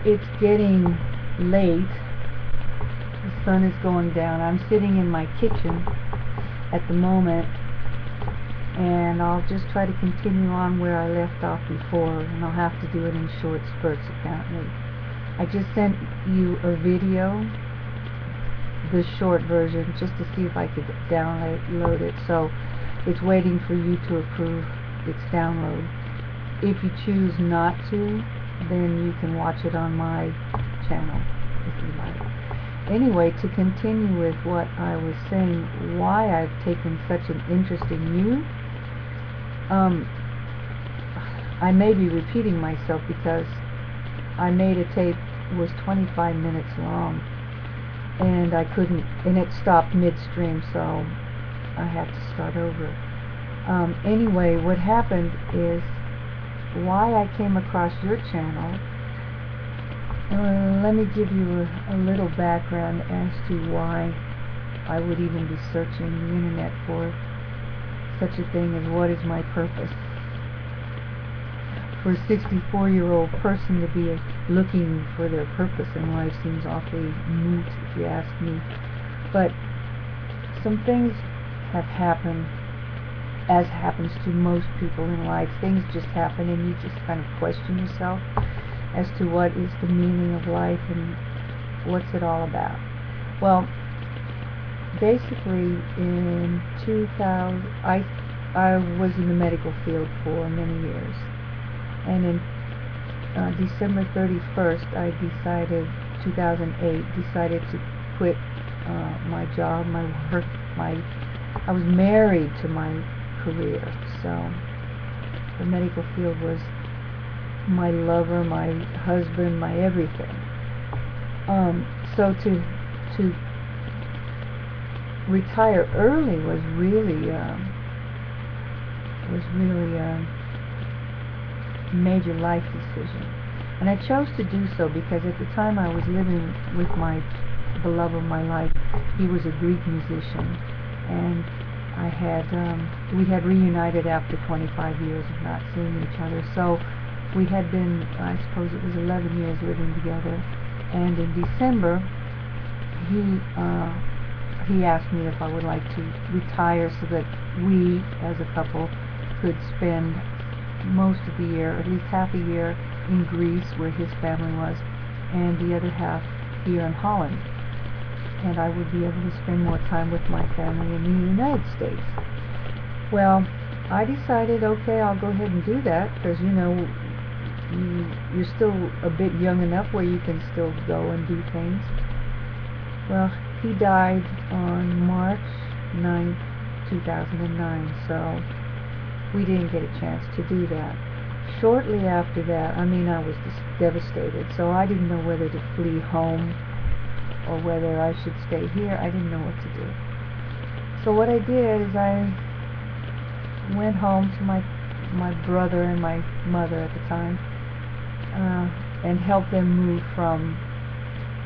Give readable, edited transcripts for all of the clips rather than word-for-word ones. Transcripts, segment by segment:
it's getting late. The sun is going down. I'm sitting in my kitchen at the moment, and I'll just try to continue on where I left off before, and I'll have to do it in short spurts apparently. I just sent you a video, the short version, just to see if I could download it, so it's waiting for you to approve its download. If you choose not to, then you can watch it on my channel if you like. Anyway, to continue with what I was saying, why I've taken such an interest in you, I may be repeating myself because I made a tape, it was 25 minutes long, and I couldn't, and it stopped midstream, so I had to start over. Anyway, what happened is, why I came across your channel, let me give you a little background as to why I would even be searching the internet for such a thing as what is my purpose. For a 64-year-old person to be looking for their purpose in life seems awfully moot, if you ask me. But some things have happened, as happens to most people in life. Things just happen and you just kind of question yourself as to what is the meaning of life and what's it all about. Well, basically in 2000, I was in the medical field for many years, and in December 31st I decided, 2008, decided to quit my job, my work, I was married to my career, so the medical field was my lover, my husband, my everything. So to retire early was really a major life decision, and I chose to do so because at the time I was living with my beloved of my life. He was a Greek musician, and we had reunited after 25 years of not seeing each other. So we had been, I suppose it was 11 years living together, and in December he asked me if I would like to retire so that we as a couple could spend most of the year, at least half a year, in Greece where his family was, and the other half here in Holland, and I would be able to spend more time with my family in the United States. Well, I decided, okay, I'll go ahead and do that, because you know, you're still a bit young enough where you can still go and do things. Well, he died on March 9th, 2009, so we didn't get a chance to do that. Shortly after that, I was just devastated, so I didn't know whether to flee home or whether I should stay here. I didn't know what to do. So what I did is I went home to my brother and my mother at the time, and helped them move from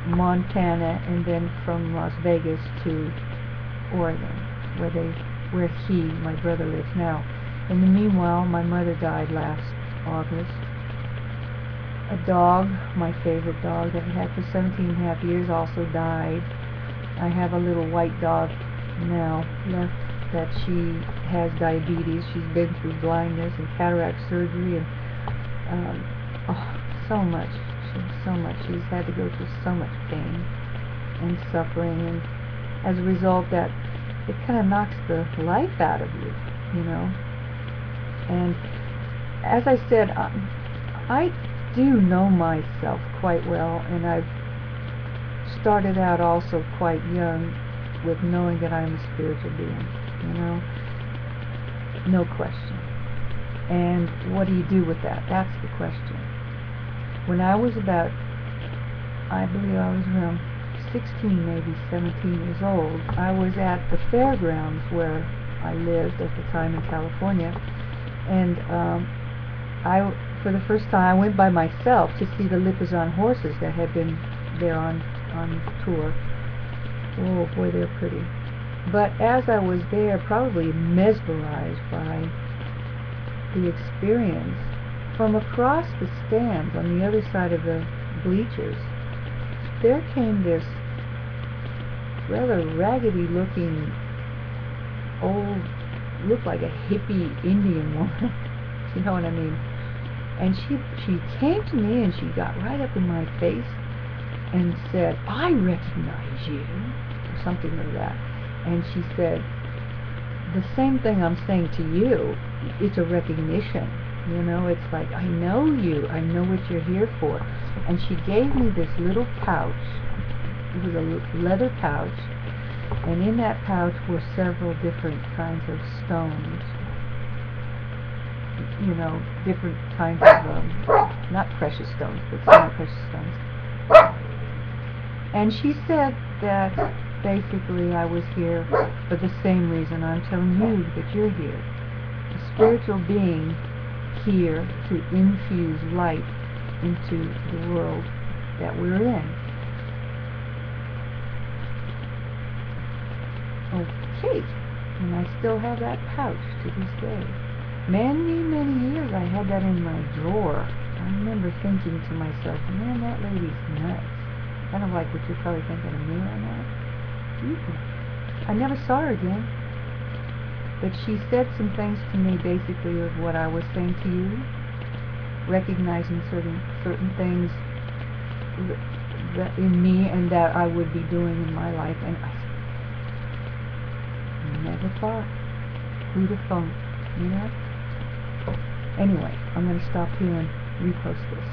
Montana and then from Las Vegas to Oregon, where my brother lives now. In the meanwhile, my mother died last August. A dog, my favorite dog that I had for 17.5 years, also died. I have a little white dog now left that she has diabetes. She's been through blindness and cataract surgery and so much. She's had to go through so much pain and suffering, and as a result, that it kind of knocks the life out of you, you know. And as I said, I do know myself quite well, and I've started out also quite young with knowing that I'm a spiritual being, you know, no question. And what do you do with that? That's the question. When I was about, I believe I was around 16, maybe 17 years old, I was at the fairgrounds where I lived at the time in California, and for the first time, I went by myself to see the Lipizzan horses that had been there on tour. Oh boy, they're pretty. But as I was there, probably mesmerized by the experience, from across the stands on the other side of the bleachers, there came this rather raggedy looking old, looked like a hippie Indian woman. You know what I mean? And she came to me and she got right up in my face and said, "I recognize you," or something like that. And she said, "The same thing I'm saying to you, it's a recognition. You know, it's like, I know you, I know what you're here for." And she gave me this little pouch. It was a leather pouch, and in that pouch were several different kinds of stones. You know, different kinds of, not precious stones, but semi-precious stones. And she said that basically I was here for the same reason I'm telling you that you're here. A spiritual being here to infuse light into the world that we're in. Okay, and I still have that pouch to this day. Many years I had that in my drawer. I remember thinking to myself, man, that lady's nuts. Kind of like what you're probably thinking of me right now. I never saw her again. But she said some things to me basically of what I was saying to you, recognizing certain things that in me and that I would be doing in my life, and I never thought. Who'd have thunk, you know? Anyway, I'm going to stop here and repost this.